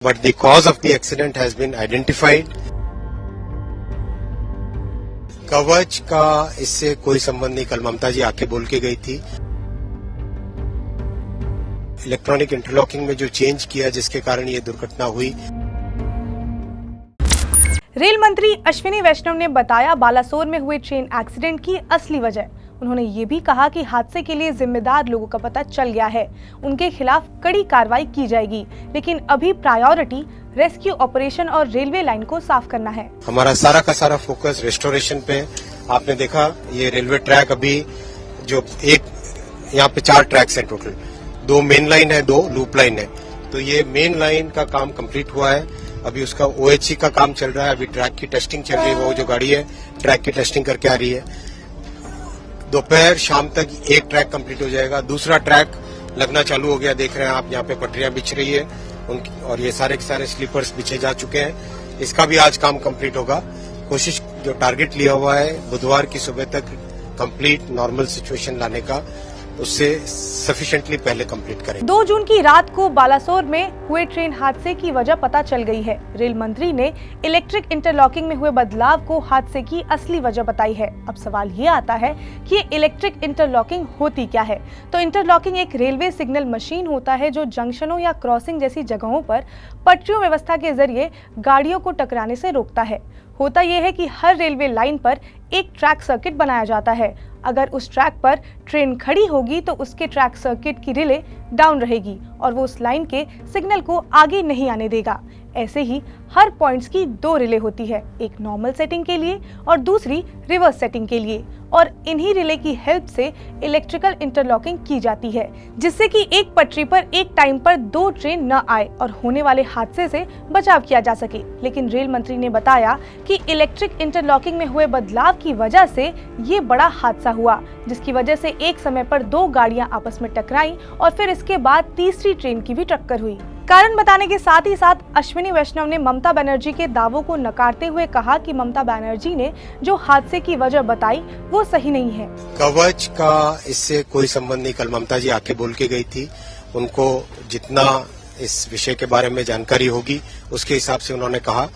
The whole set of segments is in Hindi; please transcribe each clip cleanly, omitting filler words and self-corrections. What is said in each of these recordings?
but the cause of the accident has been identified. कवच का इससे कोई संबंध नहीं, कल ममता जी आके बोल के गई थी। इलेक्ट्रॉनिक इंटरलॉकिंग में जो चेंज किया जिसके कारण ये दुर्घटना हुई। रेल मंत्री अश्विनी वैष्णव ने बताया बालासोर में हुए ट्रेन एक्सीडेंट की असली वजह। उन्होंने ये भी कहा कि हादसे के लिए जिम्मेदार लोगों का पता चल गया है, उनके खिलाफ कड़ी कार्रवाई की जाएगी, लेकिन अभी प्रायोरिटी रेस्क्यू ऑपरेशन और रेलवे लाइन को साफ करना है। हमारा सारा का सारा फोकस रेस्टोरेशन पे। आपने देखा ये रेलवे ट्रैक अभी जो यहाँ पे 4 ट्रैक्स है टोटल, 2 मेन लाइन है, 2 लूप लाइन है। तो ये मेन लाइन का काम कंप्लीट हुआ है, अभी उसका OHC का काम चल रहा है, अभी ट्रैक की टेस्टिंग चल रही है। वो जो गाड़ी है ट्रैक की टेस्टिंग करके आ रही है। दोपहर शाम तक एक ट्रैक कंप्लीट हो जाएगा, दूसरा ट्रैक लगना चालू हो गया। देख रहे हैं आप यहाँ पे पटरियां बिछ रही है उनकी, और ये सारे के सारे स्लीपर्स बिछे जा चुके हैं। इसका भी आज काम कंप्लीट होगा। कोशिश जो टारगेट लिया हुआ है बुधवार की सुबह तक कंप्लीट नॉर्मल सिचुएशन लाने का, उससे सफिशिएंटली पहले कंप्लीट करें। 2 जून की रात को बालासोर में हुए ट्रेन हादसे की वजह पता चल गई है। रेल मंत्री ने इलेक्ट्रिक इंटरलॉकिंग में हुए बदलाव को हादसे की असली वजह बताई है। अब सवाल ये आता है कि इलेक्ट्रिक इंटरलॉकिंग होती क्या है। तो इंटरलॉकिंग एक रेलवे सिग्नल मशीन होता है जो जंक्शनों या क्रॉसिंग जैसी जगहों पर पटरियों व्यवस्था के जरिए गाड़ियों को टकराने से रोकता है। होता यह है कि हर रेलवे लाइन पर एक ट्रैक सर्किट बनाया जाता है। अगर उस ट्रैक पर ट्रेन खड़ी होगी तो उसके ट्रैक सर्किट की रिले डाउन रहेगी और वो उस लाइन के सिग्नल को आगे नहीं आने देगा। ऐसे ही हर पॉइंट्स की 2 रिले होती है, एक नॉर्मल सेटिंग के लिए और दूसरी रिवर्स सेटिंग के लिए, और इन्हीं रिले की हेल्प से इलेक्ट्रिकल इंटरलॉकिंग की जाती है, जिससे कि एक पटरी पर एक टाइम पर 2 ट्रेन न आए और होने वाले हादसे से बचाव किया जा सके। लेकिन रेल मंत्री ने बताया कि इलेक्ट्रिक इंटरलॉकिंग में हुए बदलाव की वजह से ये बड़ा हादसा हुआ, जिसकी वजह से एक समय पर 2 गाड़ियां आपस में टकराईं और फिर इसके बाद तीसरी ट्रेन की भी टक्कर हुई। कारण बताने के साथ ही साथ अश्विनी वैष्णव ने ममता बनर्जी के दावों को नकारते हुए कहा कि ममता बनर्जी ने जो हादसे की वजह बताई वो सही नहीं है। कवच का इससे कोई संबंध नहीं, कल ममता जी आके बोल के गई थी। उनको जितना इस विषय के बारे में जानकारी होगी उसके हिसाब से उन्होंने कहा।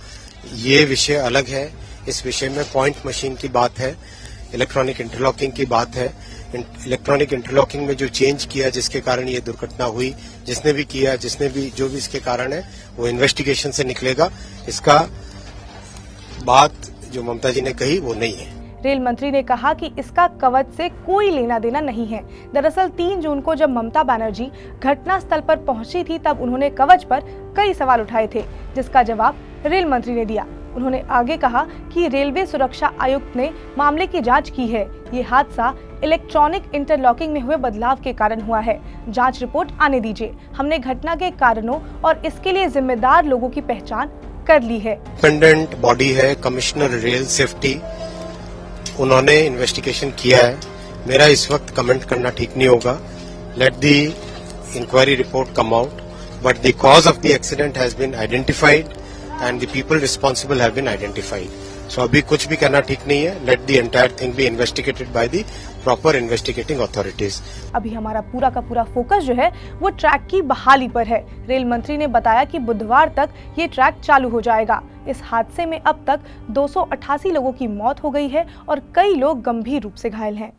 ये विषय अलग है, इस विषय में पॉइंट मशीन की बात है, इलेक्ट्रॉनिक इंटरलॉकिंग की बात है। इलेक्ट्रॉनिक इंटरलॉकिंग में जो चेंज किया जिसके कारण ये दुर्घटना हुई, जिसने भी किया, जिसने भी जो भी इसके कारण है वो इन्वेस्टिगेशन से निकलेगा। इसका बात जो ममता जी ने कही वो नहीं है। रेल मंत्री ने कहा कि इसका कवच से कोई लेना देना नहीं है। दरअसल 3 जून को जब ममता बनर्जी घटना स्थल पर पहुंची थी तब उन्होंने कवच पर कई सवाल उठाए थे, जिसका जवाब रेल मंत्री ने दिया। उन्होंने आगे कहा कि रेलवे सुरक्षा आयुक्त ने मामले की जांच की है। ये हादसा इलेक्ट्रॉनिक इंटरलॉकिंग में हुए बदलाव के कारण हुआ है। जांच रिपोर्ट आने दीजिए। हमने घटना के कारणों और इसके लिए जिम्मेदार लोगों की पहचान कर ली है। इंडिपेंडेंट बॉडी है कमिश्नर रेल सेफ्टी, उन्होंने इन्वेस्टिगेशन किया है। मेरा इस वक्त कमेंट करना ठीक नहीं होगा। Let the inquiry report come out, but the cause of the accident has been identified and the people responsible have been identified. So अभी कुछ भी करना ठीक नहीं है। Let the entire thing be investigated by the proper investigating authorities. अभी हमारा पूरा का पूरा फोकस जो है वो ट्रैक की बहाली पर है। रेल मंत्री ने बताया कि बुधवार तक ये ट्रैक चालू हो जाएगा। इस हादसे में अब तक 288 लोगों की मौत हो गई है और कई लोग गंभीर रूप से घायल हैं।